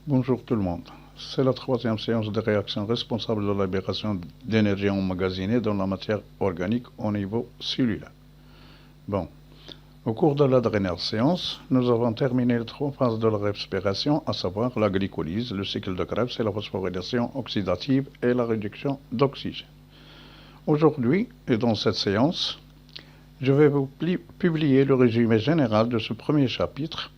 Bonjour tout le monde. C'est la troisième séance de réaction responsable de la libération d'énergie emmagasinée dans la matière organique au niveau cellulaire. Au cours de la dernière séance, nous avons terminé les trois phases de la respiration, à savoir la glycolyse, le cycle de Krebs et la phosphorylation oxydative et la réduction d'oxygène. Aujourd'hui, et dans cette séance, je vais vous publier le résumé général de ce premier chapitre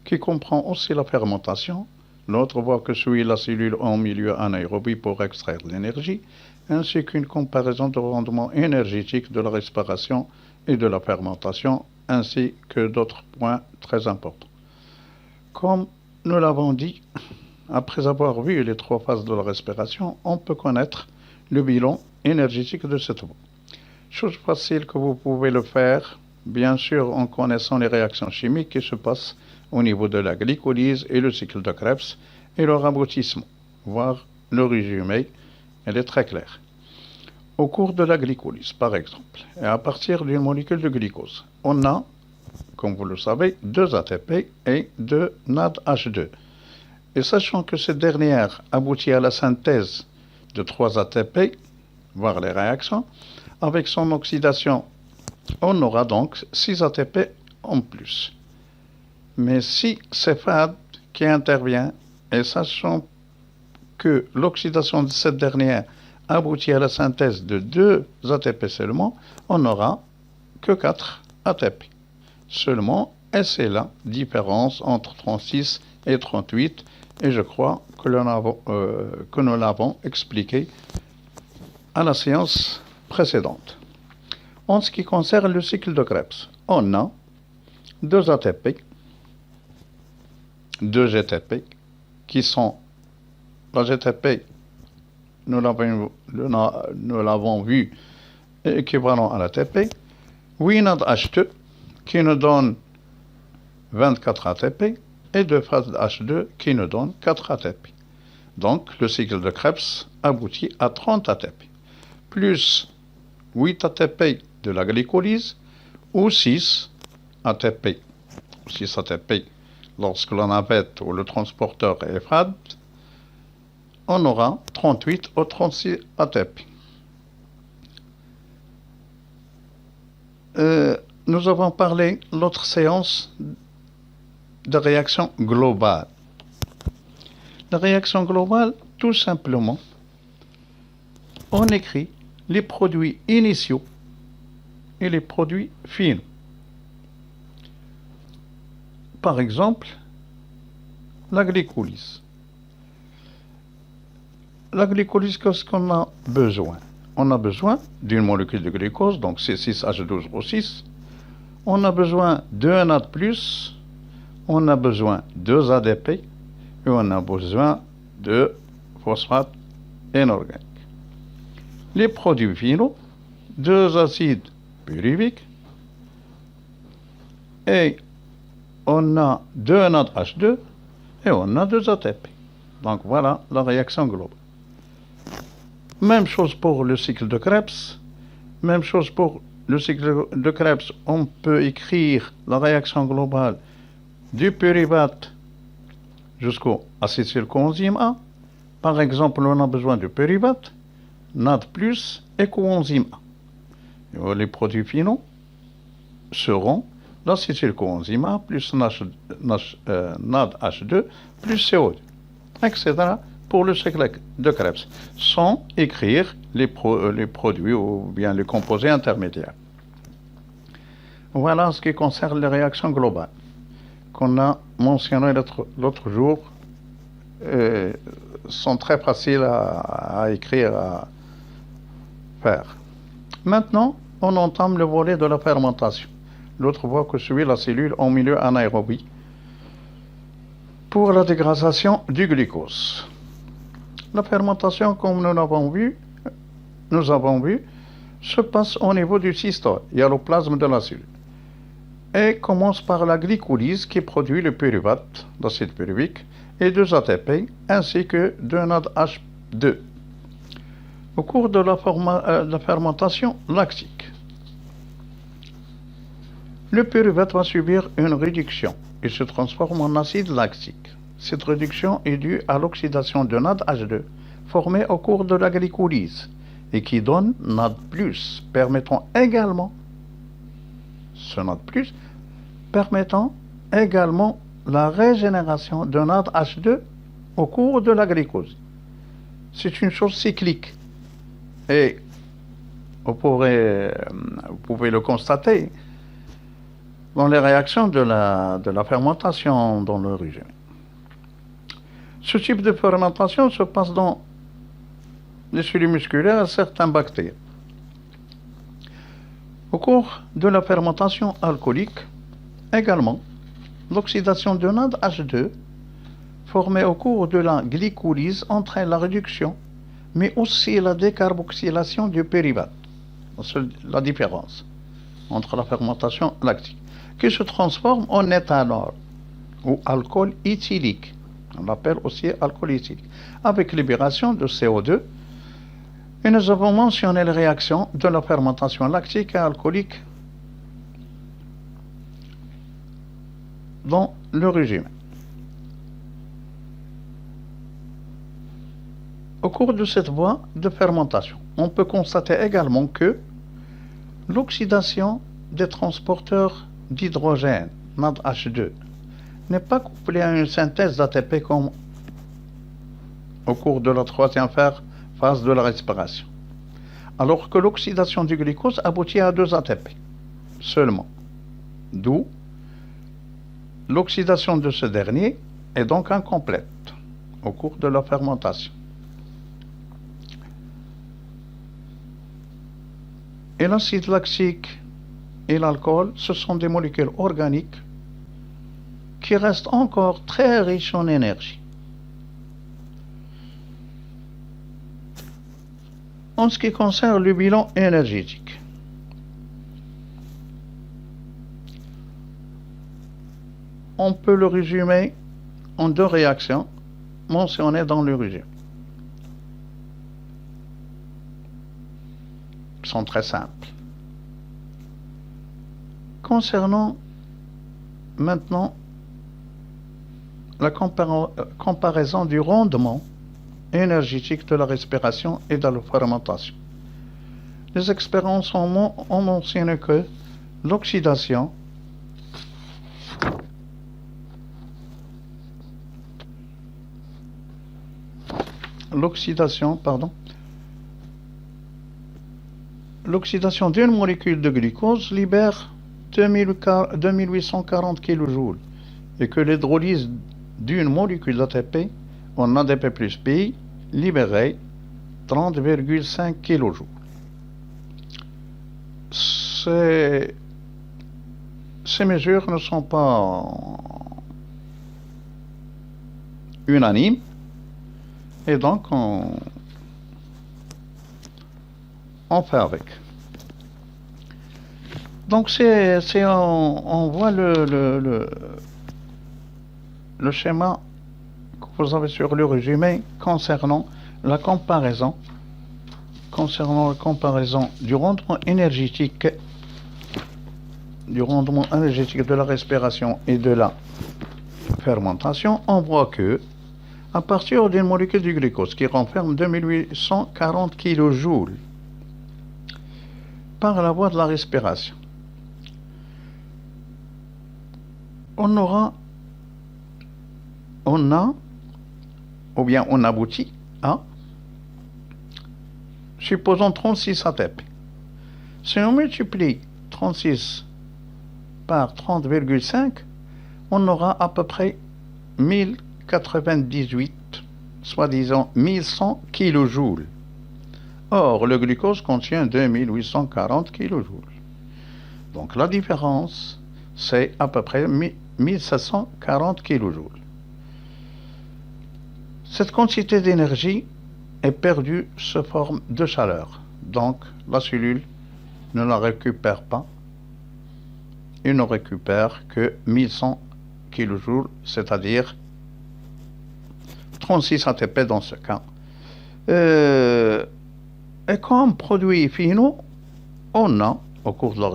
qui comprend aussi la fermentation. L'autre voie que suit la cellule en milieu anaérobie pour extraire l'énergie, ainsi qu'une comparaison de rendement énergétique de la respiration et de la fermentation, ainsi que d'autres points très importants. Comme nous l'avons dit, après avoir vu les trois phases de la respiration, on peut connaître le bilan énergétique de cette voie. Chose facile que vous pouvez le faire, bien sûr en connaissant les réactions chimiques qui se passent au niveau de la glycolyse et le cycle de Krebs et leur aboutissement, voire le résumé, elle est très claire. Au cours de la glycolyse, par exemple, et à partir d'une molécule de glucose, on a, comme vous le savez, 2 ATP et 2 NADH2. Et sachant que cette dernière aboutit à la synthèse de 3 ATP, voire les réactions, avec son oxydation, on aura donc 6 ATP en plus. Mais si c'est FAD qui intervient, et sachant que l'oxydation de cette dernière aboutit à la synthèse de 2 ATP seulement, on n'aura que 4 ATP seulement, et c'est la différence entre 36 et 38, et je crois que nous l'avons expliqué à la séance précédente. En ce qui concerne le cycle de Krebs, on a 2 ATP, 2 GTP, qui sont la GTP, nous l'avons vu, équivalent à l'ATP, 8 NADH2, qui nous donne 24 ATP, et 2 FADH2, qui nous donne 4 ATP. Donc, le cycle de Krebs aboutit à 30 ATP, plus 8 ATP de la glycolyse, ou 6 ATP. 6 ATP lorsque la navette ou le transporteur est FAD, on aura 38 ou 36 ATP. Nous avons parlé l'autre séance de réaction globale. La réaction globale, tout simplement, on écrit les produits initiaux et les produits finaux. Par exemple, la glycolyse. La glycolyse, qu'est-ce qu'on a besoin? On a besoin d'une molécule de glucose, donc c'est 6H12O6. On a besoin d'un NAD+, on a besoin de 2 ADP et on a besoin de phosphate inorganique. Les produits finaux, 2 acides pyruviques et on a 2 NADH2 et on a 2 ATP. Donc voilà la réaction globale. Même chose pour le cycle de Krebs. Même chose pour le cycle de Krebs. On peut écrire la réaction globale du pyruvate jusqu'au acétylcoenzyme A. Par exemple, on a besoin de pyruvate, NAD+, et coenzyme A. Et les produits finaux seront l'acétylcoenzyme A plus NADH2 plus CO2, etc. pour le cycle de Krebs, sans écrire les produits ou bien les composés intermédiaires. Voilà ce qui concerne les réactions globales qu'on a mentionnées l'autre jour, sont très faciles à écrire, à faire. Maintenant, on entame le volet de la fermentation. L'autre voie que suit la cellule en milieu anaérobie pour la dégradation du glucose. La fermentation, comme nous avons vu, se passe au niveau du cystole et à l'oplasme de la cellule, et commence par la glycolyse qui produit le pyruvate d'acide pyruvique et 2 ATP ainsi que 2 NADH2. Au cours de la fermentation lactique, le pyruvate va subir une réduction. Il se transforme en acide lactique. Cette réduction est due à l'oxydation de NADH2 formée au cours de la glycolyse et qui donne NAD+, permettant également la régénération de NADH2 au cours de la glycose. C'est une chose cyclique et vous pouvez le constater dans les réactions de la fermentation dans le régime. Ce type de fermentation se passe dans les cellules musculaires et certaines bactéries. Au cours de la fermentation alcoolique, également, l'oxydation de NADH2 formée au cours de la glycolyse entraîne la réduction, mais aussi la décarboxylation du pyruvate. C'est la différence entre la fermentation lactique, qui se transforme en éthanol ou alcool éthylique. On l'appelle aussi alcool éthylique, avec libération de CO2. Et nous avons mentionné les réactions de la fermentation lactique et alcoolique dans le régime. Au cours de cette voie de fermentation, on peut constater également que l'oxydation des transporteurs d'hydrogène, NADH2, n'est pas couplée à une synthèse d'ATP comme au cours de la troisième phase de la respiration, alors que l'oxydation du glucose aboutit à 2 ATP seulement, d'où l'oxydation de ce dernier est donc incomplète au cours de la fermentation. Et l'acide lactique et l'alcool, ce sont des molécules organiques qui restent encore très riches en énergie. En ce qui concerne le bilan énergétique, on peut le résumer en 2 réactions mentionnées dans le régime. Ils sont très simples. Concernant maintenant la comparaison du rendement énergétique de la respiration et de la fermentation. Les expériences ont mentionné que l'oxydation d'une molécule de glucose libère 2840 kJ et que l'hydrolyse d'une molécule d'ATP en ADP plus PI libérait 30,5 kJ. Ces mesures ne sont pas unanimes et donc on fait avec. Donc on voit le schéma que vous avez sur le résumé concernant la comparaison du rendement énergétique de la respiration et de la fermentation. On voit que à partir d'une molécule du glucose qui renferme 2840 kJ par la voie de la respiration, on aboutit à, supposons 36 ATP. Si on multiplie 36 par 30,5, on aura à peu près 1098, soi-disant 1100 kJ. Or, le glucose contient 2840 kJ. Donc la différence, c'est à peu près 1740 kJ. Cette quantité d'énergie est perdue sous forme de chaleur. Donc la cellule ne la récupère pas. Il ne récupère que 1100 kJ, c'est-à-dire 36 ATP dans ce cas. Et comme produits finaux, on a, au cours de la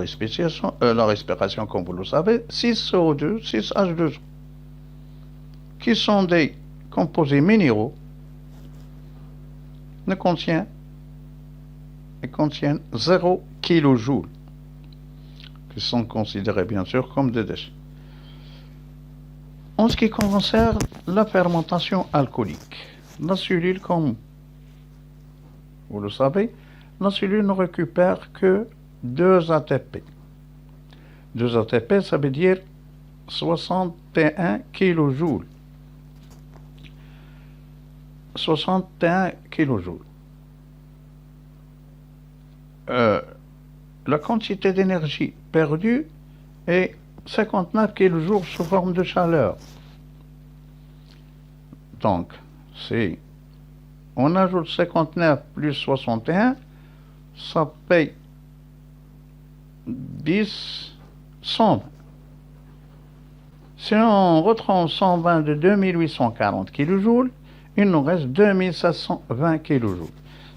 respiration, comme vous le savez, 6 CO2, 6 H2O. qui sont des composés minéraux, contiennent 0 kJ, qui sont considérés bien sûr comme des déchets. En ce qui concerne la fermentation alcoolique, la cellule, comme vous le savez, la cellule ne récupère que 2 ATP. 2 ATP, ça veut dire 61 kJ. 61 kJ. La quantité d'énergie perdue est 59 kJ sous forme de chaleur. Donc, si on ajoute 59 plus 61, ça fait 120. Si on retrouve 120 de 2840 kJ, il nous reste 2720 kJ.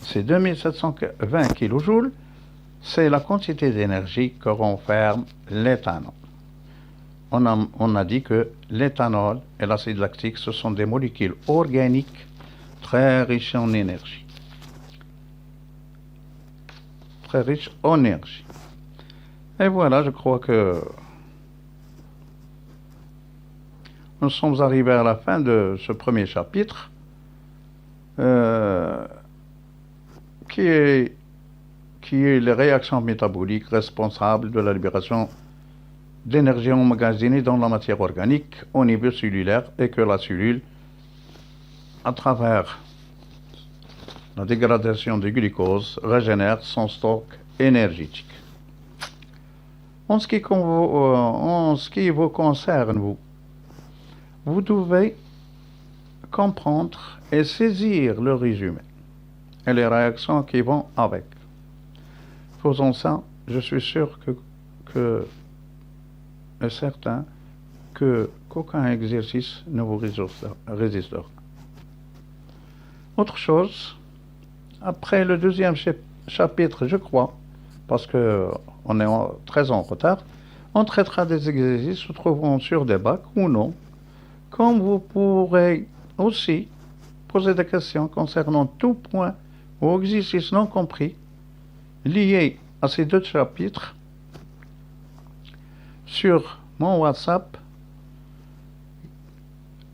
Ces 2720 kJ, c'est la quantité d'énergie que renferme l'éthanol. On a dit que l'éthanol et l'acide lactique, ce sont des molécules organiques très riches en énergie. Très riches en énergie. Et voilà, je crois que nous sommes arrivés à la fin de ce premier chapitre, qui est les réactions métaboliques responsables de la libération d'énergie emmagasinée dans la matière organique au niveau cellulaire, et que la cellule, à travers la dégradation du glucose, régénère son stock énergétique. En ce qui vous concerne, vous devez comprendre et saisir le résumé et les réactions qui vont avec. Faisons ça, je suis sûr que est certain qu'aucun exercice ne vous résistera. Autre chose, après le deuxième chapitre, je crois, parce qu'on est très en retard, on traitera des exercices se trouvant sur des bacs ou non, comme vous pourrez aussi poser des questions concernant tout point ou exercice non compris lié à ces 2 chapitres sur mon WhatsApp.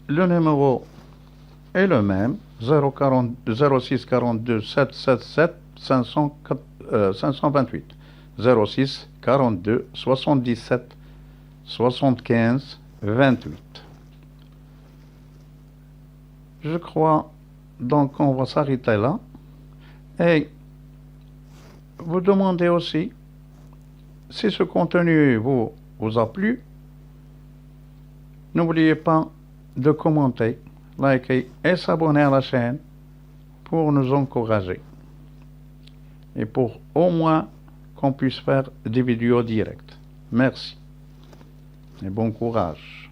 Le numéro est le même, 06 42 777 528. 06 42 77 75 28. Je crois donc qu'on va s'arrêter là. Et vous demandez aussi si ce contenu vous a plu. N'oubliez pas de commenter, liker et s'abonner à la chaîne pour nous encourager. Et pour au moins qu'on puisse faire des vidéos directes. Merci et bon courage.